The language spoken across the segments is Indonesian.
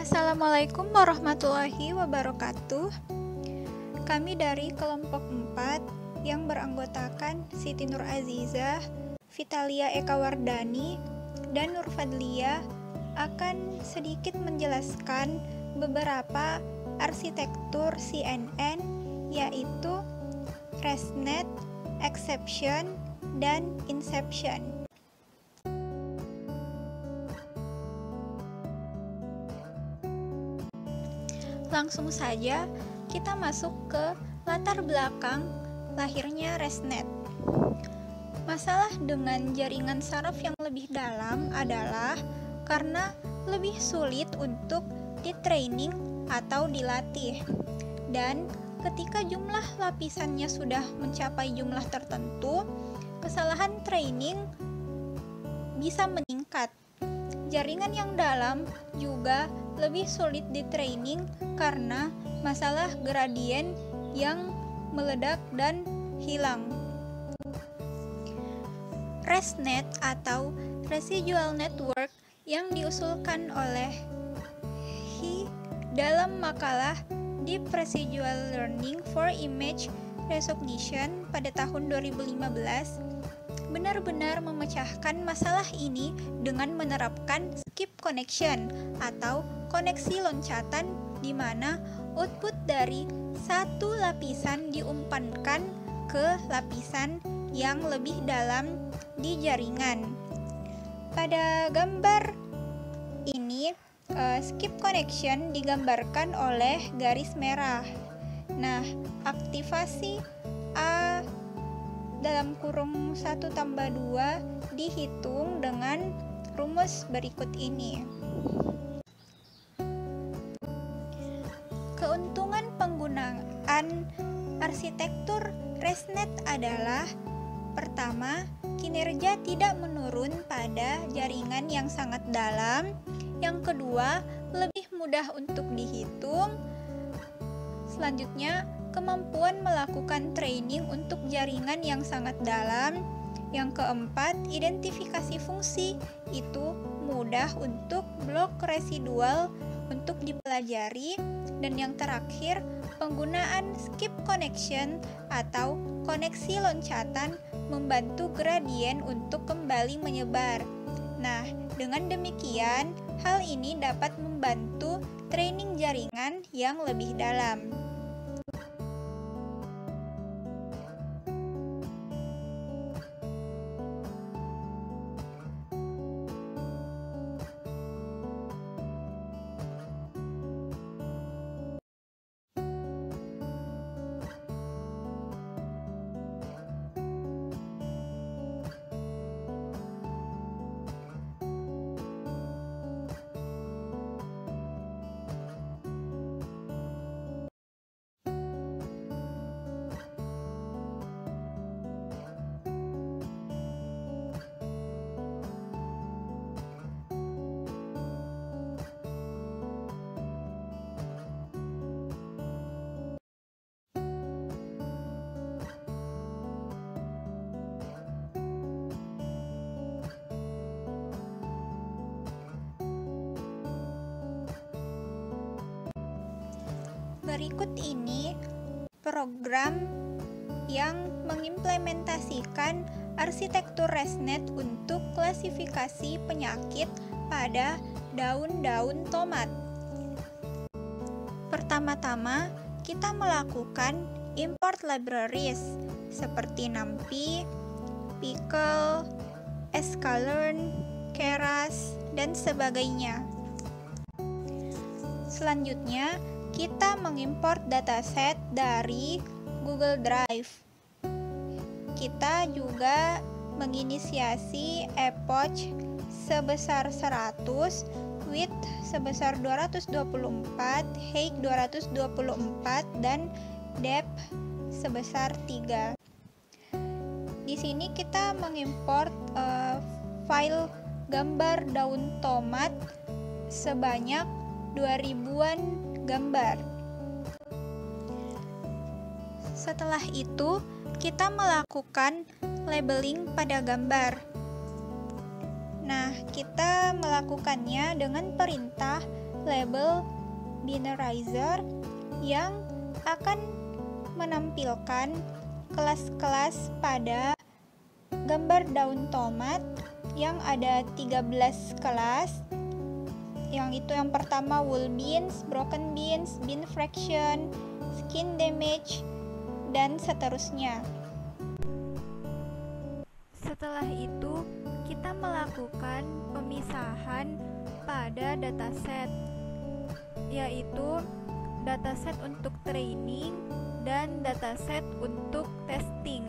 Assalamualaikum warahmatullahi wabarakatuh. Kami dari kelompok 4 yang beranggotakan Siti Nur Azizah, Vitalia Eka Wardani, dan Nur Fadlia akan sedikit menjelaskan beberapa arsitektur CNN, yaitu ResNet, Exception, dan Inception. Langsung saja kita masuk ke latar belakang lahirnya ResNet. Masalah dengan jaringan saraf yang lebih dalam adalah karena lebih sulit untuk di-training atau dilatih. Dan ketika jumlah lapisannya sudah mencapai jumlah tertentu, kesalahan training bisa meningkat. Jaringan yang dalam juga lebih sulit di-training karena masalah gradien yang meledak dan hilang. ResNet atau Residual Network yang diusulkan oleh He dalam makalah Deep Residual Learning for Image Recognition pada tahun 2015 benar-benar memecahkan masalah ini dengan menerapkan skip connection atau koneksi loncatan di mana output dari satu lapisan diumpankan ke lapisan yang lebih dalam di jaringan. Pada gambar ini, skip connection digambarkan oleh garis merah. Nah, aktivasi A dalam kurung 1 tambah 2 dihitung dengan rumus berikut ini. Keuntungan penggunaan arsitektur ResNet adalah: pertama, kinerja tidak menurun pada jaringan yang sangat dalam. Yang kedua, lebih mudah untuk dihitung. Selanjutnya, kemampuan melakukan training untuk jaringan yang sangat dalam. Yang keempat, identifikasi fungsi itu mudah untuk blok residual untuk dipelajari. Dan yang terakhir, penggunaan skip connection atau koneksi loncatan membantu gradien untuk kembali menyebar. Nah, dengan demikian, hal ini dapat membantu training jaringan yang lebih dalam. Berikut ini program yang mengimplementasikan arsitektur ResNet untuk klasifikasi penyakit pada daun-daun tomat. Pertama-tama, kita melakukan import libraries seperti NumPy, Pickle, sklearn, Keras, dan sebagainya. Selanjutnya, kita mengimport dataset dari Google Drive. Kita juga menginisiasi epoch sebesar 100, width sebesar 224, height 224, dan depth sebesar 3. Di sini kita mengimport file gambar daun tomat sebanyak 2000-an gambar. Setelah itu, kita melakukan labeling pada gambar. Nah, kita melakukannya dengan perintah label binarizer yang akan menampilkan kelas-kelas pada gambar daun tomat yang ada 13 kelas, yang itu yang pertama whole beans, broken beans, bean fraction, skin damage, dan seterusnya. Setelah itu, kita melakukan pemisahan pada dataset, yaitu dataset untuk training dan dataset untuk testing,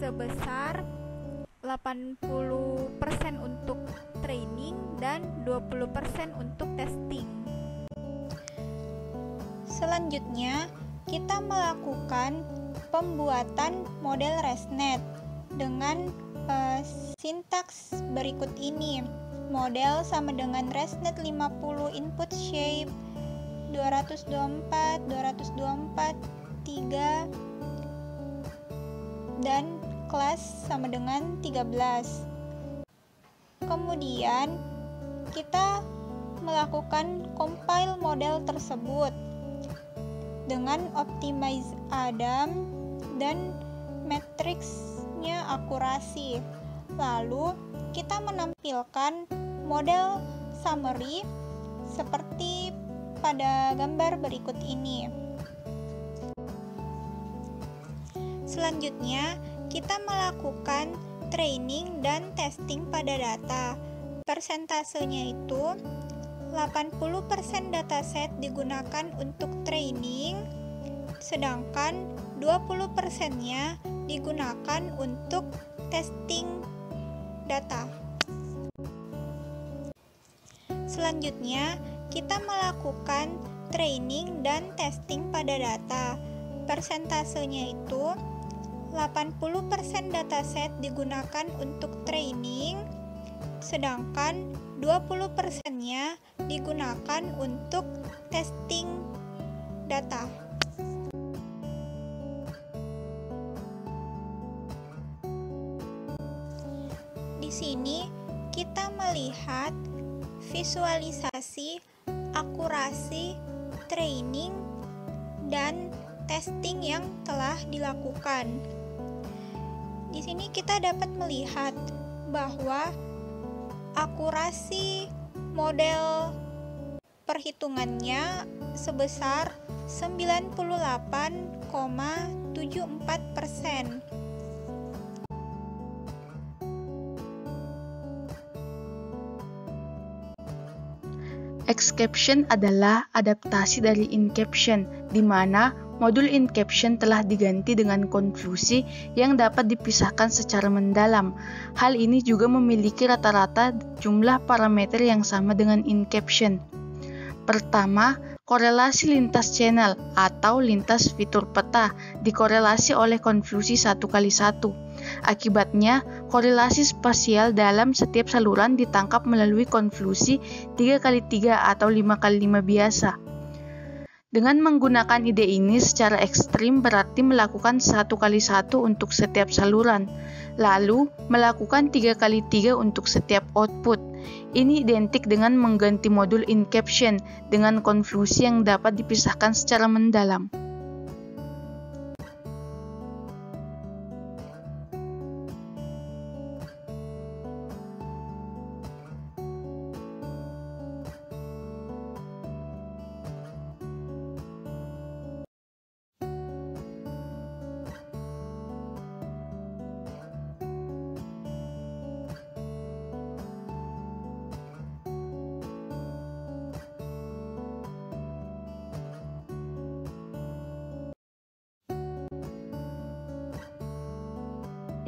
sebesar 80% untuk training dan 20% untuk testing. Selanjutnya, kita melakukan pembuatan model ResNet dengan sintaks berikut ini. Model sama dengan ResNet 50, input shape 224, 224, 3, dan kelas sama dengan 13. Kemudian kita melakukan compile model tersebut dengan optimize Adam dan matriksnya akurasi. Lalu kita menampilkan model summary seperti pada gambar berikut ini. Selanjutnya, kita melakukan training dan testing pada data. Persentasenya itu 80% dataset digunakan untuk training, sedangkan 20%-nya digunakan untuk testing data. Selanjutnya, kita melakukan training dan testing pada data. Persentasenya itu 80% dataset digunakan untuk training, sedangkan 20%-nya digunakan untuk testing data. Di sini kita melihat visualisasi akurasi training dan testing yang telah dilakukan. Di sini kita dapat melihat bahwa akurasi model perhitungannya sebesar 98,74%. Excaption adalah adaptasi dari incaption, di mana modul incaption telah diganti dengan konklusi yang dapat dipisahkan secara mendalam. Hal ini juga memiliki rata-rata jumlah parameter yang sama dengan incaption. Pertama, korelasi lintas channel atau lintas fitur peta dikorelasi oleh konklusi 1x1. Akibatnya, korelasi spasial dalam setiap saluran ditangkap melalui konklusi 3x3 atau 5x5 biasa. Dengan menggunakan ide ini secara ekstrim berarti melakukan 1x1 untuk setiap saluran, lalu melakukan 3x3 untuk setiap output. Ini identik dengan mengganti modul incaption dengan konklusi yang dapat dipisahkan secara mendalam.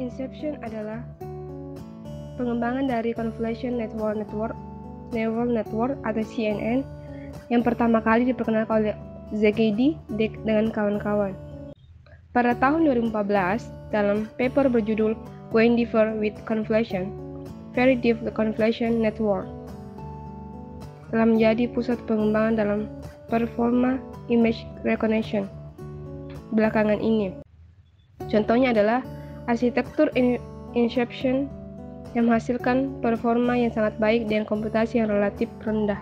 Inception adalah pengembangan dari Convolution Neural Network atau CNN yang pertama kali diperkenalkan oleh Szegedy dengan kawan-kawan. Pada tahun 2014, dalam paper berjudul Going Deeper with Convolution, Very Deep Convolution Network telah menjadi pusat pengembangan dalam performa image recognition belakangan ini. Contohnya adalah arsitektur Inception yang menghasilkan performa yang sangat baik dengan komputasi yang relatif rendah.